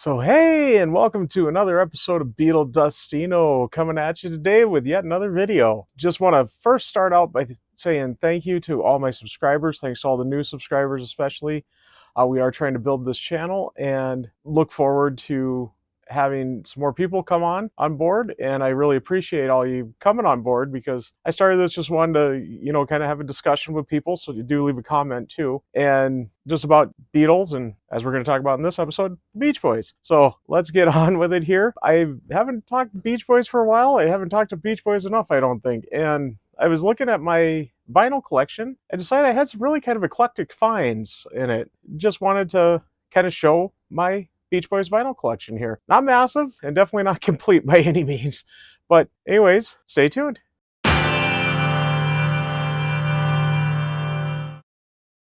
So hey, and welcome to another episode of Beetle Dustino, coming at you today with yet another video. Just want to first start out by saying thank you to all my subscribers. Thanks to all the new subscribers especially. We are trying to build this channel and look forward to having some more people come on board, and I really appreciate all you coming on board because I started this just wanting to, kind of have a discussion with people, so you do leave a comment too, and just about Beatles, and as we're going to talk about in this episode, Beach Boys. So let's get on with it here. I haven't talked Beach Boys for a while. I haven't talked to Beach Boys enough, I don't think, and I was looking at my vinyl collection. I decided I had some really kind of eclectic finds in it. Just wanted to kind of show my Beach Boys vinyl collection here. Not massive and definitely not complete by any means. But anyways, stay tuned.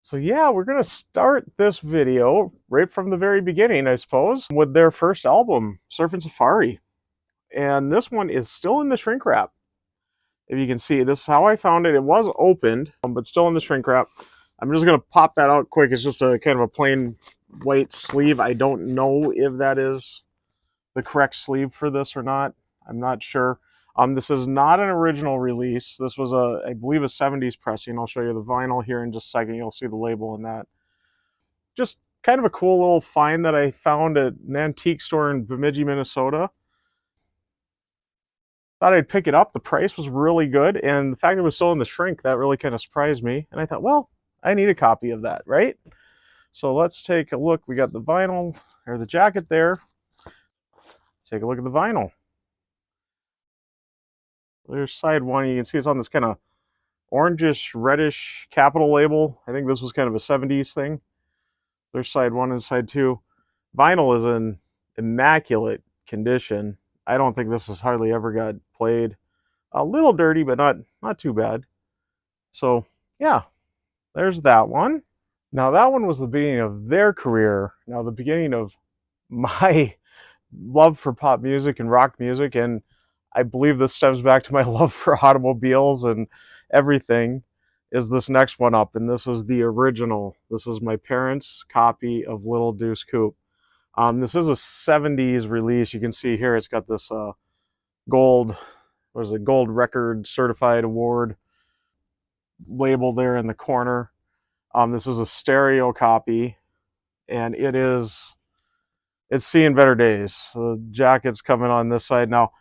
So yeah, we're going to start this video right from the very beginning, I suppose, with their first album, Surfin' Safari. And this one is still in the shrink wrap. If you can see, this is how I found it. It was opened, but still in the shrink wrap. I'm just going to pop that out quick. It's just a kind of a plain white sleeve. I don't know if that is the correct sleeve for this or not. I'm not sure. This is not an original release. This was I believe a 70s pressing. I'll show you the vinyl here in just a second. You'll see the label in that. Just kind of a cool little find that I found at an antique store in Bemidji, Minnesota. Thought I'd pick it up. The price was really good, and the fact it was still in the shrink, that really kind of surprised me. And I thought, well, I need a copy of that, right? So let's take a look. We got the vinyl, or the jacket there. Take a look at the vinyl. There's side one. You can see it's on this kind of orangish, reddish capital label. I think this was kind of a 70s thing. There's side one and side two. Vinyl is in immaculate condition. I don't think this has hardly ever got played. A little dirty, but not too bad. So yeah, there's that one. Now that one was the beginning of their career. Now the beginning of my love for pop music and rock music, and I believe this stems back to my love for automobiles and everything, is this next one up, and this is the original. This is my parents' copy of Little Deuce Coupe. This is a 70s release. You can see here it's got this gold, what is it, gold record certified award label there in the corner. This is a stereo copy, and it's seeing better days. The jacket's coming on this side now.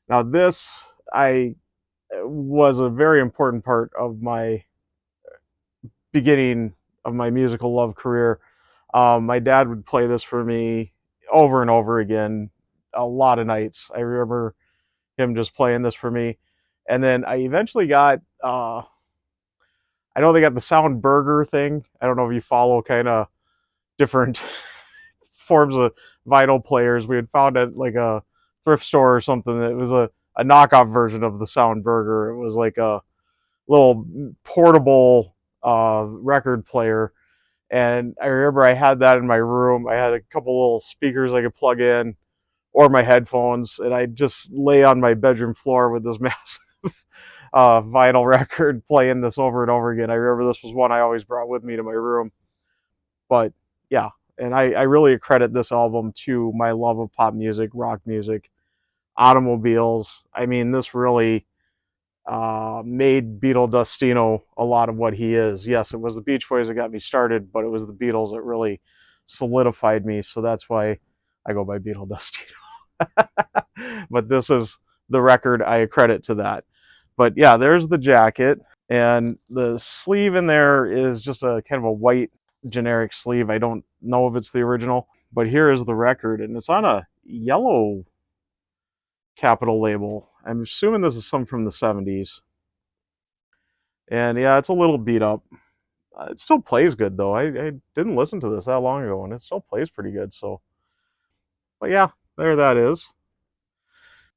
Now this was a very important part of my beginning of my musical love career. My dad would play this for me over and over again, a lot of nights. I remember him just playing this for me. And then I eventually got, I know they got the Sound Burger thing. I don't know if you follow kind of different forms of vinyl players. We had found at like a thrift store or something that was a knockoff version of the Sound Burger. It was like a little portable record player. And I remember I had that in my room. I had a couple little speakers I could plug in, or my headphones, and I'd just lay on my bedroom floor with this massive vinyl record playing this over and over again. I remember this was one I always brought with me to my room. But yeah, and I really credit this album to my love of pop music, rock music, automobiles. I mean, this really made Beetle Dustino a lot of what he is. Yes, it was the Beach Boys that got me started, but it was the Beatles that really solidified me. So that's why I go by Beetle Dustino. But this is the record I credit to that. But yeah, there's the jacket, and the sleeve in there is just a kind of a white generic sleeve. I don't know if it's the original, but here is the record, and it's on a yellow capital label. I'm assuming this is some from the 70s. And yeah, it's a little beat up. It still plays good though. I didn't listen to this that long ago, and it still plays pretty good. So, but yeah, there that is.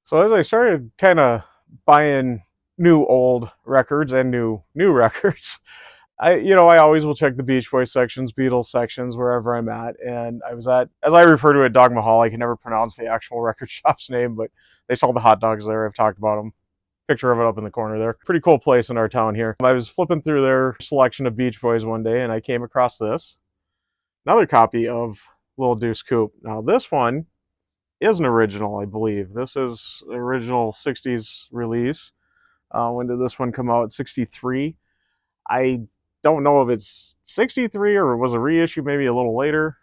So as I started kind of buying new old records and new records, I always will check the Beach Boys sections, Beatles sections, wherever I'm at. And I was at, as I refer to it, Dogma Hall. I can never pronounce the actual record shop's name, but they sell the hot dogs there. I've talked about them. Picture of it up in the corner there. Pretty cool place in our town here. I was flipping through their selection of Beach Boys one day, and I came across this. Another copy of Little Deuce Coupe. Now this one is an original, I believe. This is the original 60s release. When did this one come out? 63. I don't know if it's 63 or it was a reissue maybe a little later.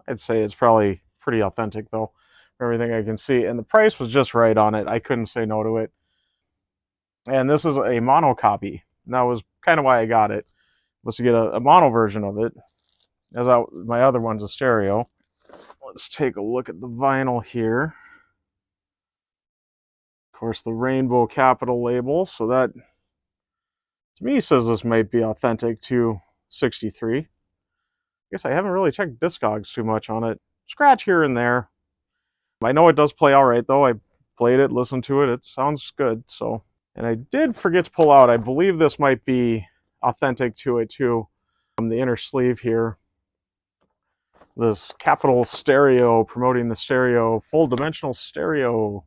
I'd say it's probably pretty authentic though, from everything I can see. And the price was just right on it. I couldn't say no to it. And this is a mono copy. And that was kind of why I got it, was to get a mono version of it, as my other one's a stereo. Let's take a look at the vinyl here. Of course, the rainbow capital label, so that to me says this might be authentic to 63. I guess I haven't really checked Discogs too much on it. Scratch here and there. I know it does play all right though. I played it, listened to it. It sounds good. So, and I did forget to pull out. I believe this might be authentic to it too. The inner sleeve here. This Capital Stereo, promoting the stereo, full dimensional stereo,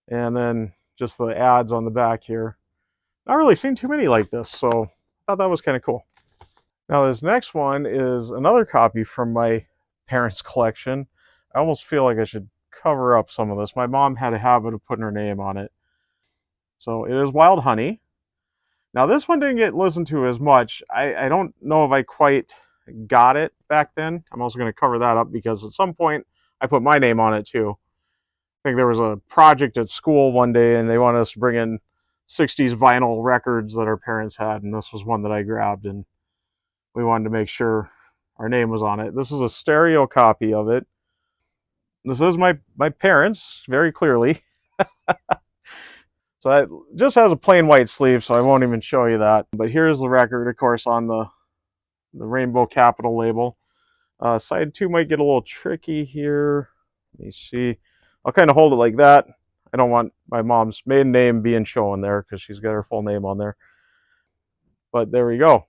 and then just the ads on the back here. Not really seen too many like this, so I thought that was kind of cool. Now this next one is another copy from my parents' collection. I almost feel like I should cover up some of this. My mom had a habit of putting her name on it. So it is Wild Honey. Now this one didn't get listened to as much. I don't know if I quite got it back then. I'm also going to cover that up because at some point I put my name on it too. I think there was a project at school one day and they wanted us to bring in 60s vinyl records that our parents had, and this was one that I grabbed, and we wanted to make sure our name was on it. This is a stereo copy of it. This is my parents, very clearly. So it just has a plain white sleeve, so I won't even show you that. But here's the record, of course, on the Rainbow Capital label. Side 2 might get a little tricky here. Let me see. I'll kind of hold it like that. I don't want my mom's maiden name being shown there because she's got her full name on there. But there we go.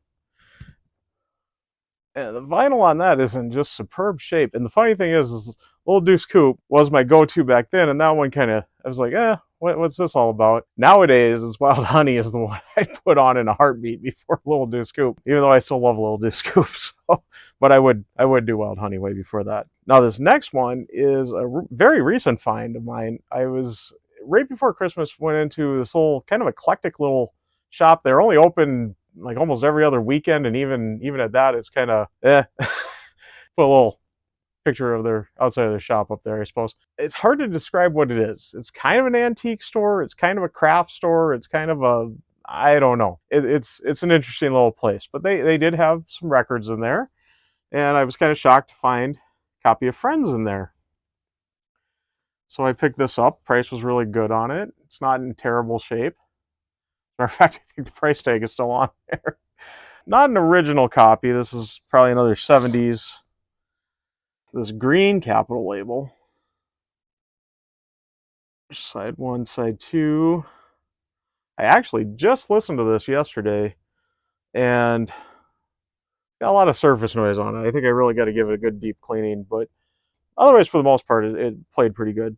And the vinyl on that is in just superb shape. And the funny thing is Little Deuce Coupe was my go-to back then, and that one kind of, I was like, what's this all about? Nowadays, it's Wild Honey is the one I'd put on in a heartbeat before Little Deuce Coupe, even though I still love Little Deuce Coupe. So, but I would do Wild Honey way before that. Now this next one is a very recent find of mine. I was right before Christmas, went into this little kind of eclectic little shop. They're only open like almost every other weekend, and even at that, it's kind of Put a little picture of their outside of their shop up there, I suppose. It's hard to describe what it is. It's kind of an antique store. It's kind of a craft store. It's kind of a, I don't know. It's an interesting little place. But they did have some records in there, and I was kind of shocked to find a copy of Friends in there. So I picked this up. Price was really good on it. It's not in terrible shape. Matter of fact, I think the price tag is still on there. Not an original copy. This is probably another 70s. This green capital label. Side 1, side 2. I actually just listened to this yesterday and got a lot of surface noise on it. I think I really got to give it a good deep cleaning, but otherwise, for the most part, it played pretty good.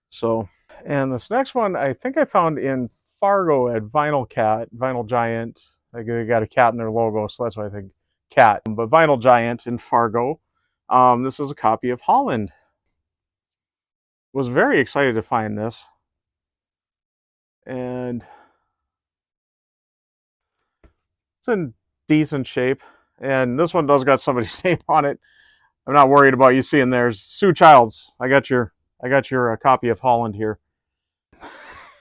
So, and this next one, I think I found in Fargo at Vinyl Giant. They got a cat in their logo, so that's why I think cat. But Vinyl Giant in Fargo. This is a copy of Holland. Was very excited to find this, and it's in decent shape. And this one does got somebody's name on it. I'm not worried about you seeing there's Sue Childs. I got your copy of Holland here.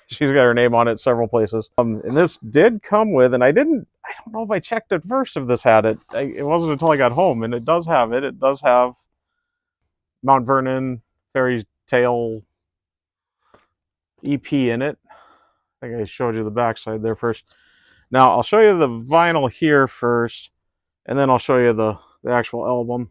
She's got her name on it several places. And this did come with, and I don't know if I checked at first if this had it. It wasn't until I got home, and it does have it. It does have Mount Vernon Fairy Tale EP in it. I think I showed you the backside there first. Now I'll show you the vinyl here first, and then I'll show you the actual album.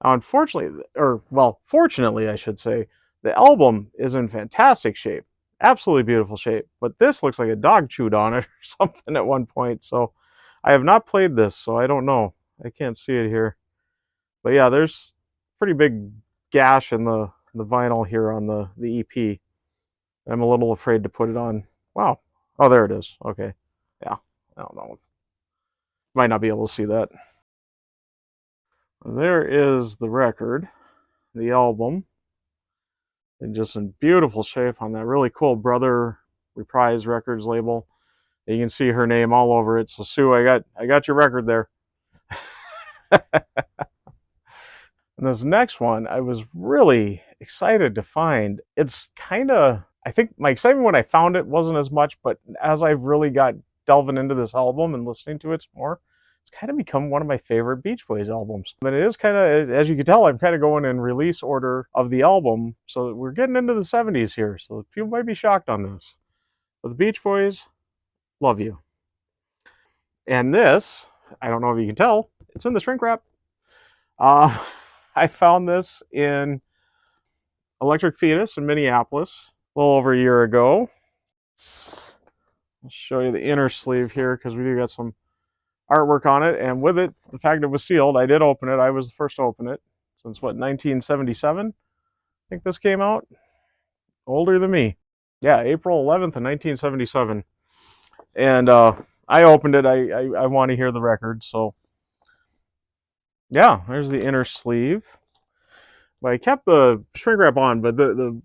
Now, unfortunately, or well, fortunately, I should say, the album is in fantastic shape. Absolutely beautiful shape. But this looks like a dog chewed on it or something at one point. So I have not played this, so I don't know. I can't see it here. But yeah, there's pretty big gash in the vinyl here on the EP. I'm a little afraid to put it on. Wow. Oh, there it is. Okay. Yeah. I don't know. Might not be able to see that. There is the record, the album, and just in beautiful shape on that really cool Brother Reprise Records label. You can see her name all over it. So Sue, I got your record there. And this next one, I was really excited to find. It's kind of, I think my excitement when I found it wasn't as much, but as I really got delving into this album and listening to it some more, it's kind of become one of my favorite Beach Boys albums. And it is kind of, as you can tell, I'm kind of going in release order of the album. So we're getting into the 70s here. So people might be shocked on this. But the Beach Boys, love you. And this, I don't know if you can tell, it's in the shrink wrap. Uh, I found this in Electric Fetus in Minneapolis a little over a year ago. I'll show you the inner sleeve here because we do got some artwork on it. And with it, the fact it was sealed, I did open it. I was the first to open it since, what, 1977? I think this came out. Older than me. Yeah, April 11th of 1977. And I opened it. I want to hear the record. So, yeah, there's the inner sleeve. But I kept the shrink wrap on, but the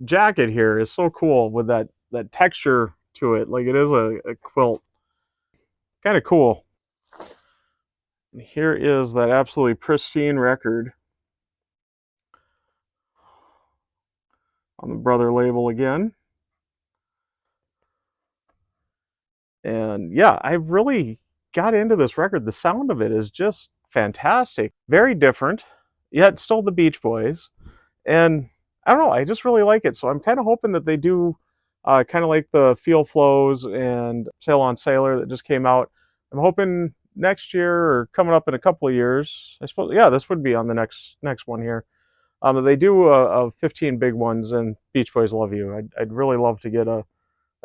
jacket here is so cool with that texture to it. Like it is a quilt. Kind of cool. And here is that absolutely pristine record on the Brother label again. And yeah, I really got into this record. The sound of it is just fantastic. Very different, yet still the Beach Boys. And I don't know, I just really like it. So I'm kind of hoping that they do kind of like the Feel Flows and Sail on Sailor that just came out. I'm hoping next year or coming up in a couple of years. I suppose, yeah, this would be on the next one here. They do a 15 big ones, and Beach Boys Love You. I'd really love to get a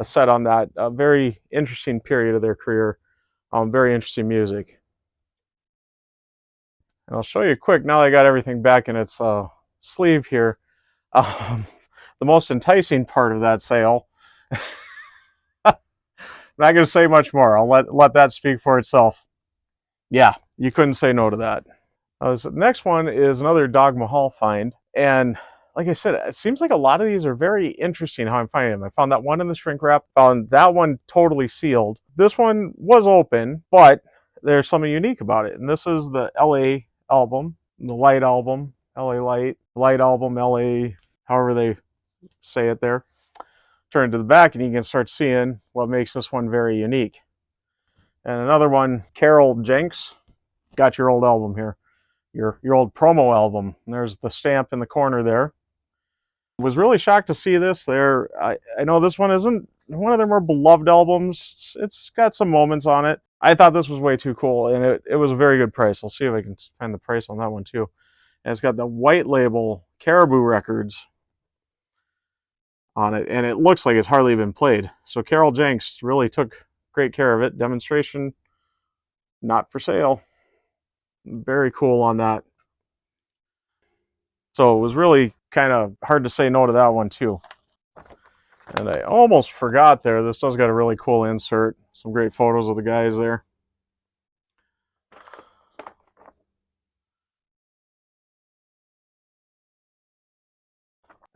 set on that. A very interesting period of their career. Very interesting music. And I'll show you quick now that I got everything back in its sleeve here. Um, the most enticing part of that sale. Not going to say much more. I'll let that speak for itself. Yeah, you couldn't say no to that. This next one is another Dog Mahal find. And like I said, it seems like a lot of these are very interesting how I'm finding them. I found that one in the shrink wrap, found that one totally sealed. This one was open, but there's something unique about it. And this is the LA album, the Light album, LA Light album, LA, however they say it there. Turn to the back and you can start seeing what makes this one very unique. And another one, Carol Jenks, got your old album here. Your old promo album. And there's the stamp in the corner there. Was really shocked to see this there. I know this one isn't one of their more beloved albums. It's got some moments on it. I thought this was way too cool, and it was a very good price. I'll see if I can find the price on that one too. And it's got the white label Caribou Records on it, and it looks like it's hardly been played. So Carol Jenks really took great care of it. Demonstration, not for sale. Very cool on that. So it was really kind of hard to say no to that one too. And I almost forgot there, this does got a really cool insert. Some great photos of the guys there.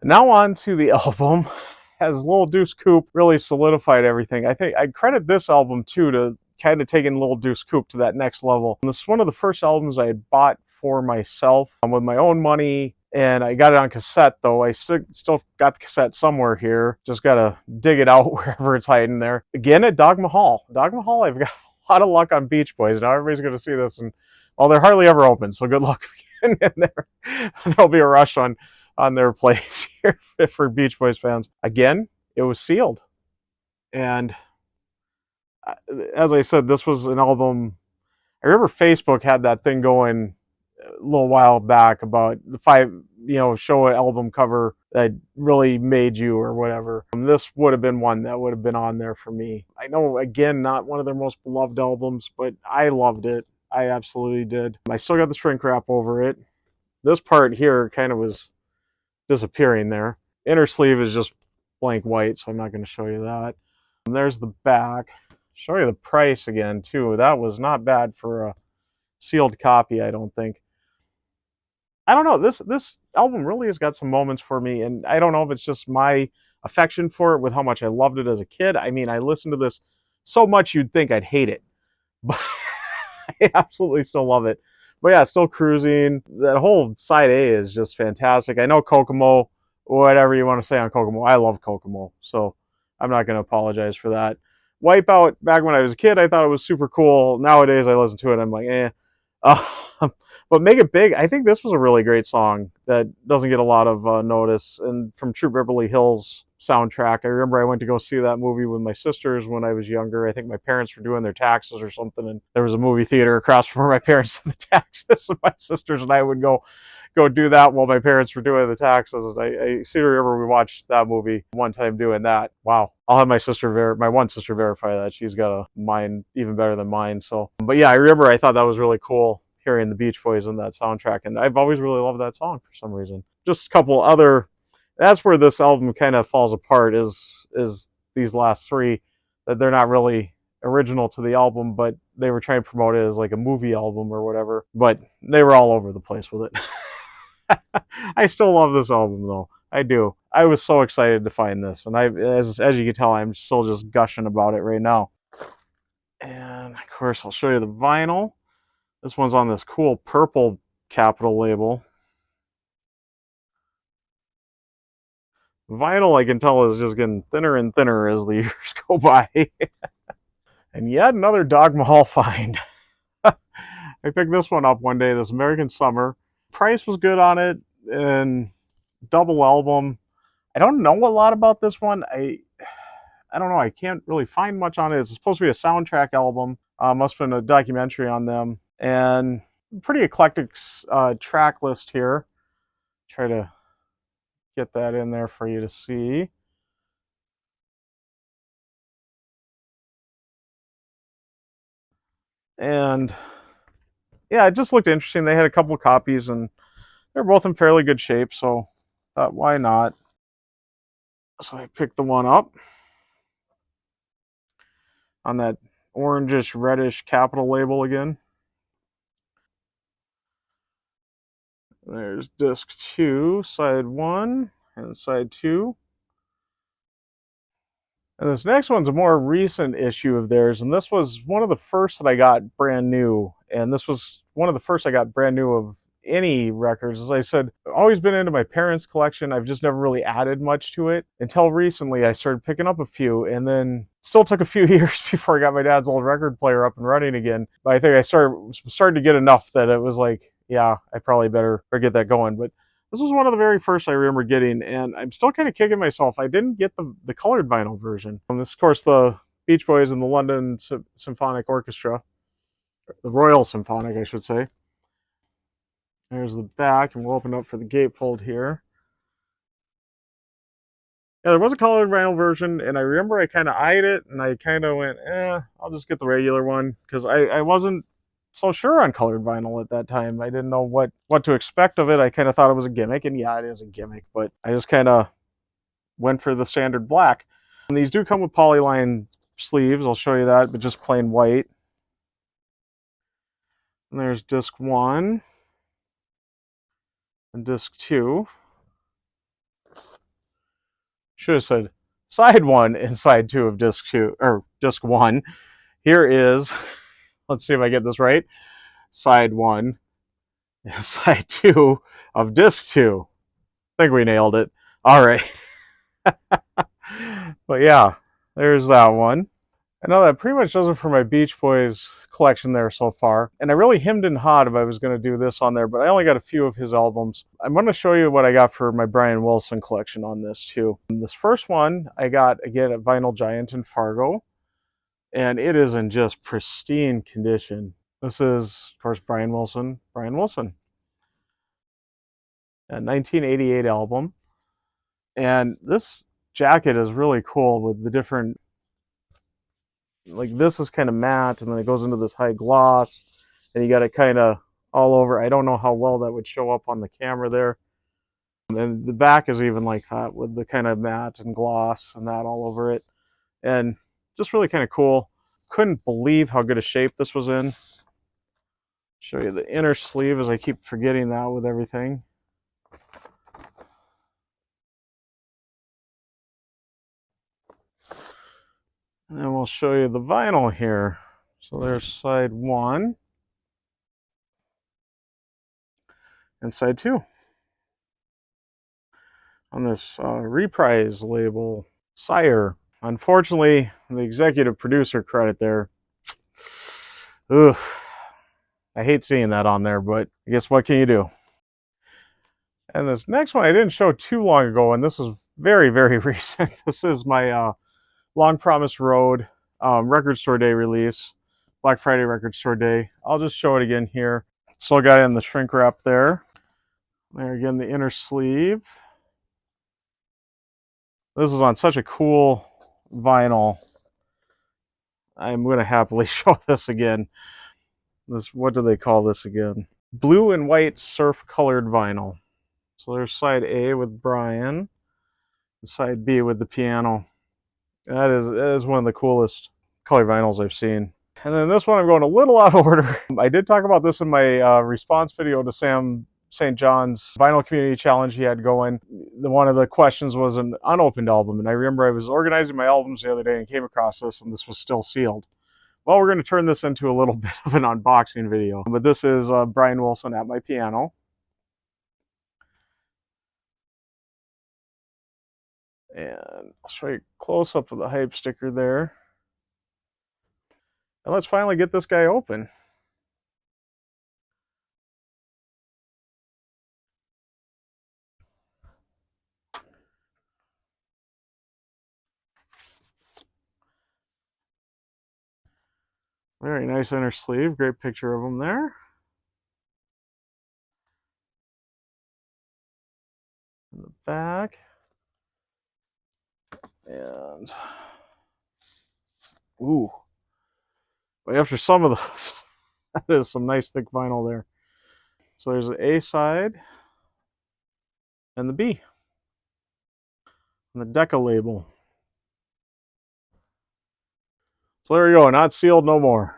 Now on to the album. As Lil Deuce Coupe really solidified everything. I think I'd credit this album too to kind of taking Lil Deuce Coupe to that next level. And this is one of the first albums I had bought for myself with my own money. And I got it on cassette though. I still got the cassette somewhere here. Just gotta dig it out wherever it's hiding there. Again at Dog Mahal. Dog Mahal, I've got a lot of luck on Beach Boys. Now everybody's gonna see this, and well, they're hardly ever open, so good luck getting in there. There'll be a rush on their place here for Beach Boys fans. Again, it was sealed. And as I said, this was an album. I remember Facebook had that thing going a little while back about the five, show an album cover that really made you or whatever. This would have been one that would have been on there for me. I know, again, not one of their most beloved albums, but I loved it. I absolutely did. I still got the shrink wrap over it. This part here kind of was disappearing there. Inner sleeve is just blank white, so I'm not going to show you that. And there's the back. Show you the price again, too. That was not bad for a sealed copy, I don't think. I don't know. This album really has got some moments for me, and I don't know if it's just my affection for it with how much I loved it as a kid. I mean, I listened to this so much you'd think I'd hate it, but I absolutely still love it. But yeah, still cruising. That whole side A is just fantastic. I know Kokomo, whatever you want to say on Kokomo. I love Kokomo, so I'm not going to apologize for that. Wipeout, back when I was a kid, I thought it was super cool. Nowadays, I listen to it, I'm like, eh. Uh, but Make It Big, I think this was a really great song that doesn't get a lot of notice. And from True Beverly Hills soundtrack, I remember I went to go see that movie with my sisters when I was younger. I think my parents were doing their taxes or something, and there was a movie theater across from where my parents did the taxes. And my sisters and I would go do that while my parents were doing the taxes. And I seem to remember we watched that movie one time doing that. Wow. I'll have my one sister verify that. She's got a mind even better than mine. So, but yeah, I remember I thought that was really cool hearing the Beach Boys in that soundtrack. And I've always really loved that song for some reason. Just a couple other, that's where this album kind of falls apart is these last three, that they're not really original to the album, but they were trying to promote it as like a movie album or whatever. But they were all over the place with it. I still love this album though. I do. I was so excited to find this, and as you can tell, I'm still just gushing about it right now. And of course, I'll show you the vinyl. This one's on this cool purple Capitol label. Vinyl, I can tell, is just getting thinner and thinner as the years go by. And yet another Dog Mahal find. I picked this one up one day, this American Summer. Price was good on it, and double album. I don't know a lot about this one. I don't know. I can't really find much on it. It's supposed to be a soundtrack album. Must have been a documentary on them, and pretty eclectic track list here. Try to get that in there for you to see. And yeah, it just looked interesting. They had a couple of copies, and they're both in fairly good shape. So thought, why not? So I picked the one up on that orangish reddish Capitol label again. There's disc 2, side 1, and side 2. And this next one's a more recent issue of theirs, and this was one of the first that I got brand new. And this was one of the first I got brand new of any records. As I said, I've always been into my parents' collection. I've just never really added much to it. Until recently, I started picking up a few, and then still took a few years before I got my dad's old record player up and running again. But I think I started to get enough that it was like, yeah, I probably better get that going. But this was one of the very first I remember getting, and I'm still kind of kicking myself. I didn't get the colored vinyl version. And this, of course, the Beach Boys and the London Symphonic Orchestra, the Royal Symphonic, I should say. There's the back, and we'll open up for the gatefold here. Yeah, there was a colored vinyl version, and I remember I kind of eyed it, and I kind of went, I'll just get the regular one, because I wasn't so sure on colored vinyl at that time. I didn't know what to expect of it. I kind of thought it was a gimmick, and yeah, it is a gimmick, but I just kind of went for the standard black. And these do come with polyline sleeves, I'll show you that, but just plain white. And there's disc 1 and disc 2. Should have said side 1 and side 2 of disc 2, or disc 1. Here is, let's see if I get this right, side 1 and side 2 of disc 2. I think we nailed it. All right. But yeah, there's that one. I know that pretty much does it for my Beach Boys collection there so far. And I really hemmed and hawed if I was going to do this on there, but I only got a few of his albums. I'm going to show you what I got for my Brian Wilson collection on this too. And this first one I got again at Vinyl Giant in Fargo, and it is in just pristine condition. This is, of course, Brian Wilson, a 1988 album. And this jacket is really cool with the different, like this is kind of matte, and then it goes into this high gloss, and you got it kind of all over. I don't know how well that would show up on the camera there. And the back is even like that with the kind of matte and gloss and that all over it. And just really kind of cool. Couldn't believe how good a shape this was in. Show you the inner sleeve, as I keep forgetting that with everything. And then we'll show you the vinyl here. So there's side 1 and side 2 on this reprise label, Sire. Unfortunately, the executive producer credit there, ugh, I hate seeing that on there, but I guess what can you do? And this next one I didn't show too long ago, and this is very, very recent. This is my Long Promised Road Record Store Day release, Black Friday Record Store Day. I'll just show it again here. Still got it in the shrink wrap there. There again, the inner sleeve. This is on such a cool vinyl. I'm going to happily show this again. This, what do they call this again? Blue and white surf colored vinyl. So there's side A with Brian, and side B with the piano. That is one of the coolest color vinyls I've seen. And then this one I'm going a little out of order. I did talk about this in my response video to Sam St. John's Vinyl Community Challenge he had going. One of the questions was an unopened album, and I remember I was organizing my albums the other day and came across this, and this was still sealed. Well, we're going to turn this into a little bit of an unboxing video, but this is Brian Wilson at my piano. And I'll show you a close-up of the hype sticker there. And let's finally get this guy open. Very nice inner sleeve. Great picture of him there. In the back. And ooh, but after some of those, that is some nice thick vinyl there. So there's the A side and the B, and the Decca label. So there you go, not sealed no more,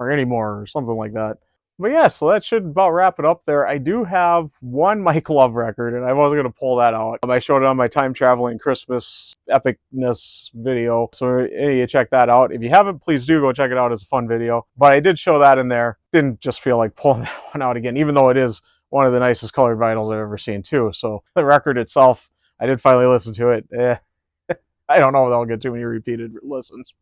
or anymore, or something like that. But yeah, so that should about wrap it up there. I do have one Mike Love record, and I wasn't going to pull that out. I showed it on my time traveling Christmas epicness video, so you check that out. If you haven't, please do go check it out. It's a fun video. But I did show that in there. Didn't just feel like pulling that one out again, even though it is one of the nicest colored vinyls I've ever seen too. So the record itself, I did finally listen to it. I don't know if I'll get too many repeated listens,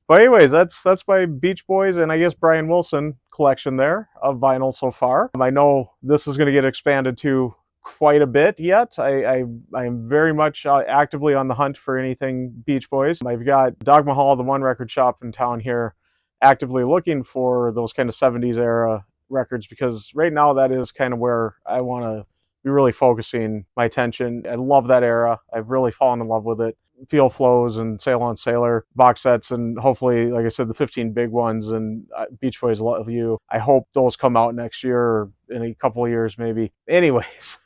but anyways, that's my Beach Boys and I guess Brian Wilson collection there of vinyl so far. I know this is going to get expanded to quite a bit yet. I'm very much actively on the hunt for anything Beach Boys. I've got Dogma Hall, the one record shop in town here, actively looking for those kind of 70s era records, because right now that is kind of where I want to be really focusing my attention. I love that era. I've really fallen in love with it. Feel Flows and Sail on Sailor box sets, and hopefully, like I said, the 15 big ones and Beach Boys Love You. I hope those come out next year or in a couple of years maybe. Anyways,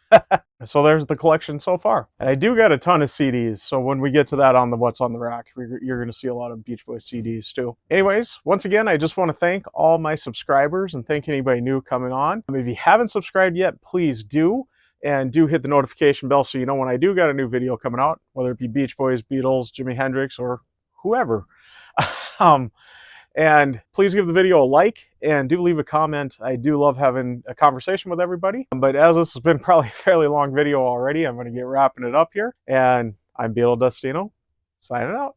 so there's the collection so far. And I do got a ton of CDs, so when we get to that on the What's on the Rack, you're going to see a lot of Beach Boys CDs too. Anyways, once again, I just want to thank all my subscribers and thank anybody new coming on. If you haven't subscribed yet, please do. And do hit the notification bell so you know when I do got a new video coming out, whether it be Beach Boys, Beatles, Jimi Hendrix, or whoever. And please give the video a like and do leave a comment. I do love having a conversation with everybody. But as this has been probably a fairly long video already, I'm going to get wrapping it up here. And I'm Beetle Destino, signing out.